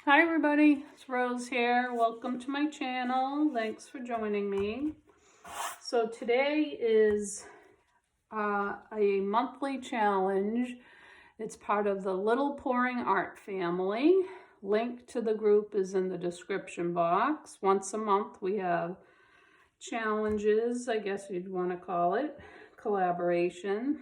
Hi everybody, it's Rose here. Welcome to my channel. Thanks for joining me. So today is a monthly challenge. It's part of the Little Pouring Art family. Link to the group is in the description box. Once a month we have challenges, I guess you'd want to call it, collaboration.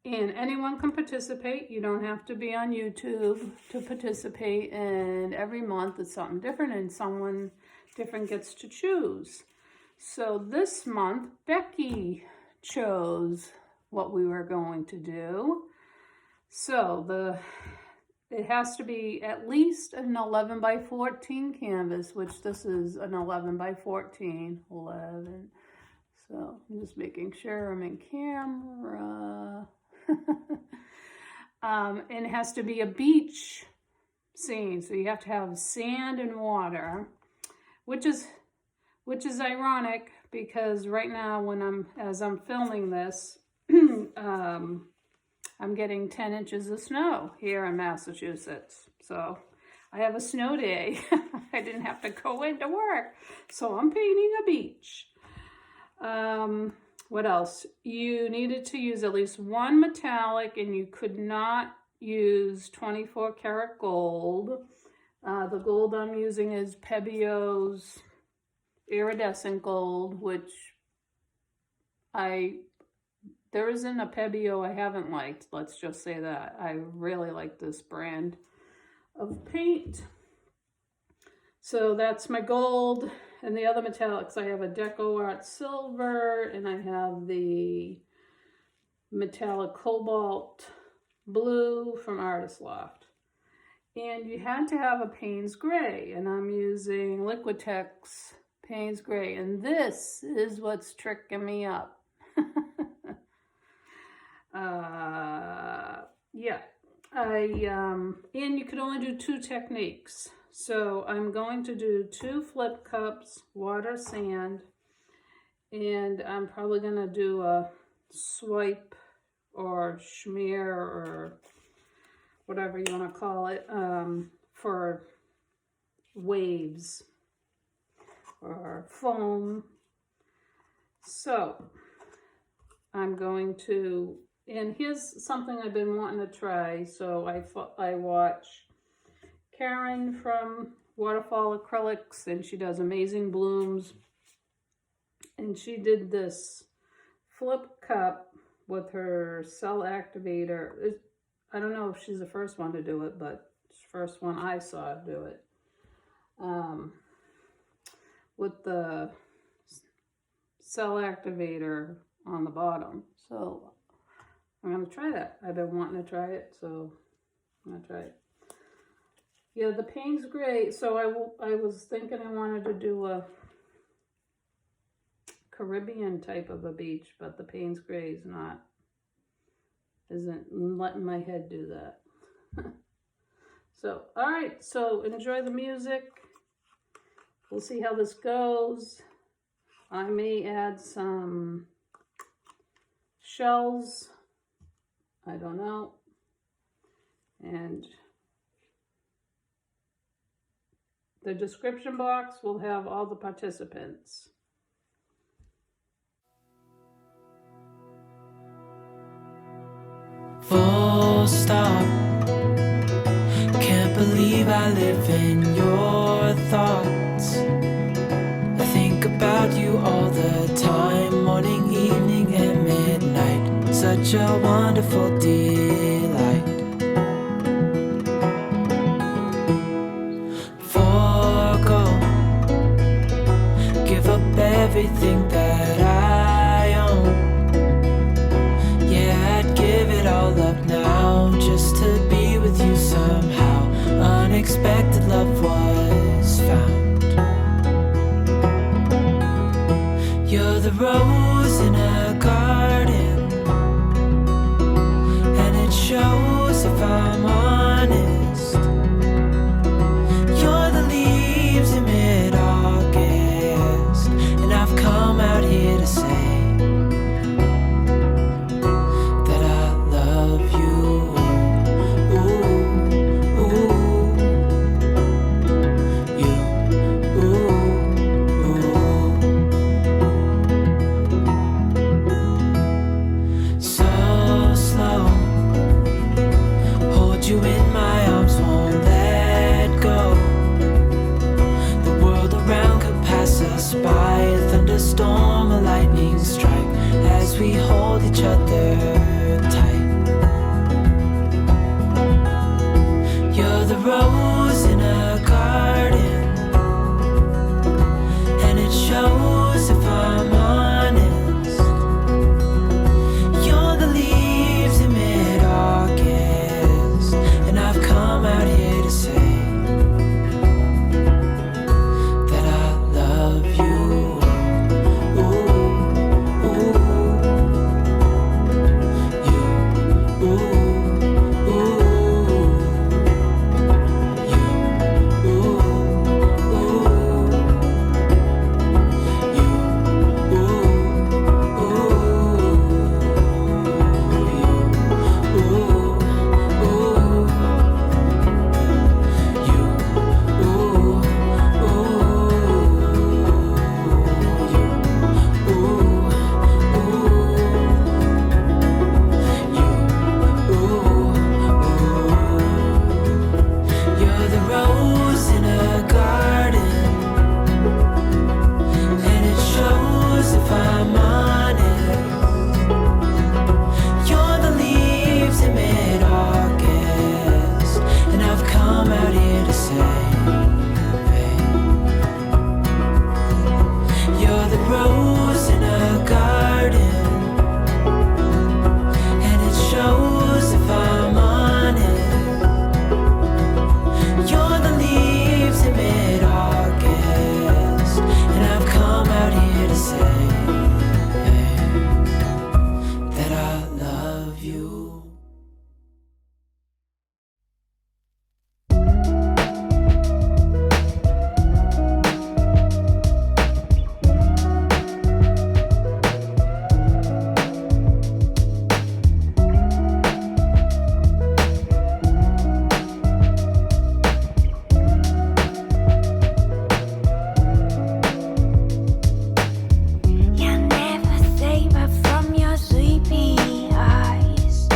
And anyone can participate. You don't have to be on YouTube to participate. And every month it's something different and someone different gets to choose. So this month, Becky chose what we were going to do. So it has to be at least an 11 by 14 canvas, which this is an 11 by 14. 11. So I'm just making sure I'm in camera. And it has to be a beach scene, so you have to have sand and water, which is ironic because right now as I'm filming this, I'm getting 10 inches of snow here in Massachusetts. So I have a snow day. I didn't have to go into work, so I'm painting a beach. What else? You needed to use at least one metallic, and you could not use 24 karat gold. The gold I'm using is Pebio's iridescent gold, which there isn't a Pebio I haven't liked. Let's just say that. I really like this brand of paint. So that's my gold. And the other metallics, I have a Deco Art Silver, and I have the metallic Cobalt Blue from Artist Loft. And you had to have a Payne's Gray, and I'm using Liquitex Payne's Gray. And this is what's tricking me up. Yeah. And you could only do 2 techniques. So I'm going to do 2 flip cups, water, sand, and I'm probably going to do a swipe or shmear or whatever you want to call it for waves or foam. So I'm going to, and here's something I've been wanting to try. So I watch Karen from Waterfall Acrylics, and she does amazing blooms. And she did this flip cup with her cell activator. I don't know if she's the first one to do it, but it's the first one I saw do it. With the cell activator on the bottom. So I'm going to try that. I've been wanting to try it, so I'm going to try it. Yeah, the Payne's Gray. So I was thinking I wanted to do a Caribbean type of a beach, but the Payne's Gray isn't letting my head do that. So, all right. So enjoy the music. We'll see how this goes. I may add some shells. I don't know. And the description box will have all the participants. Full stop. Can't believe I live in your thoughts. I think about you all the time, morning, evening, and midnight. Such a wonderful delight. Everything that I own, yeah, I'd give it all up now just to be with you somehow. Unexpected love was found. You're the rose in a garden, and it shows if I'm honest. You're the leaves in mid-August, and I've come out here to say that I love you. Ooh, ooh. as we hold each other tight. You're the rose in a garden, and it shows if I'm honest. You're the leaves in mid-August, and I've come out here to say that I love you. You never say but from your sleepy eyes.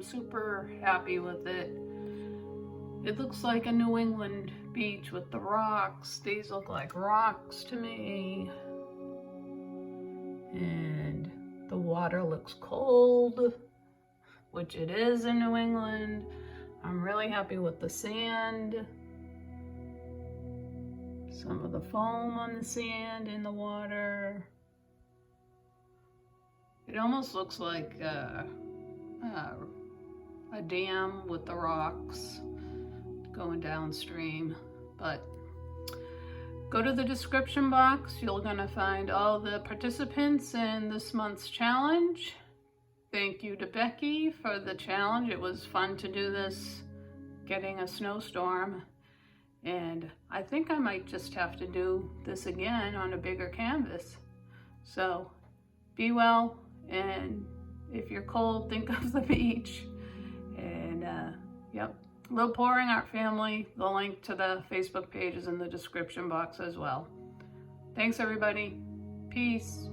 I'm super happy with it. It looks like a New England beach with the rocks. These look like rocks to me. And the water looks cold, which it is in New England. I'm really happy with the sand. Some of the foam on the sand in the water. It almost looks like a dam with the rocks going downstream. But go to the description box. You're gonna find all the participants in this month's challenge. Thank you to Becky for the challenge. It was fun to do this, getting a snowstorm. And I think I might just have to do this again on a bigger canvas. So be well, and if you're cold, think of the beach. And yep, Little Pouring Art Family. The link to the Facebook page is in the description box as well. Thanks everybody. Peace.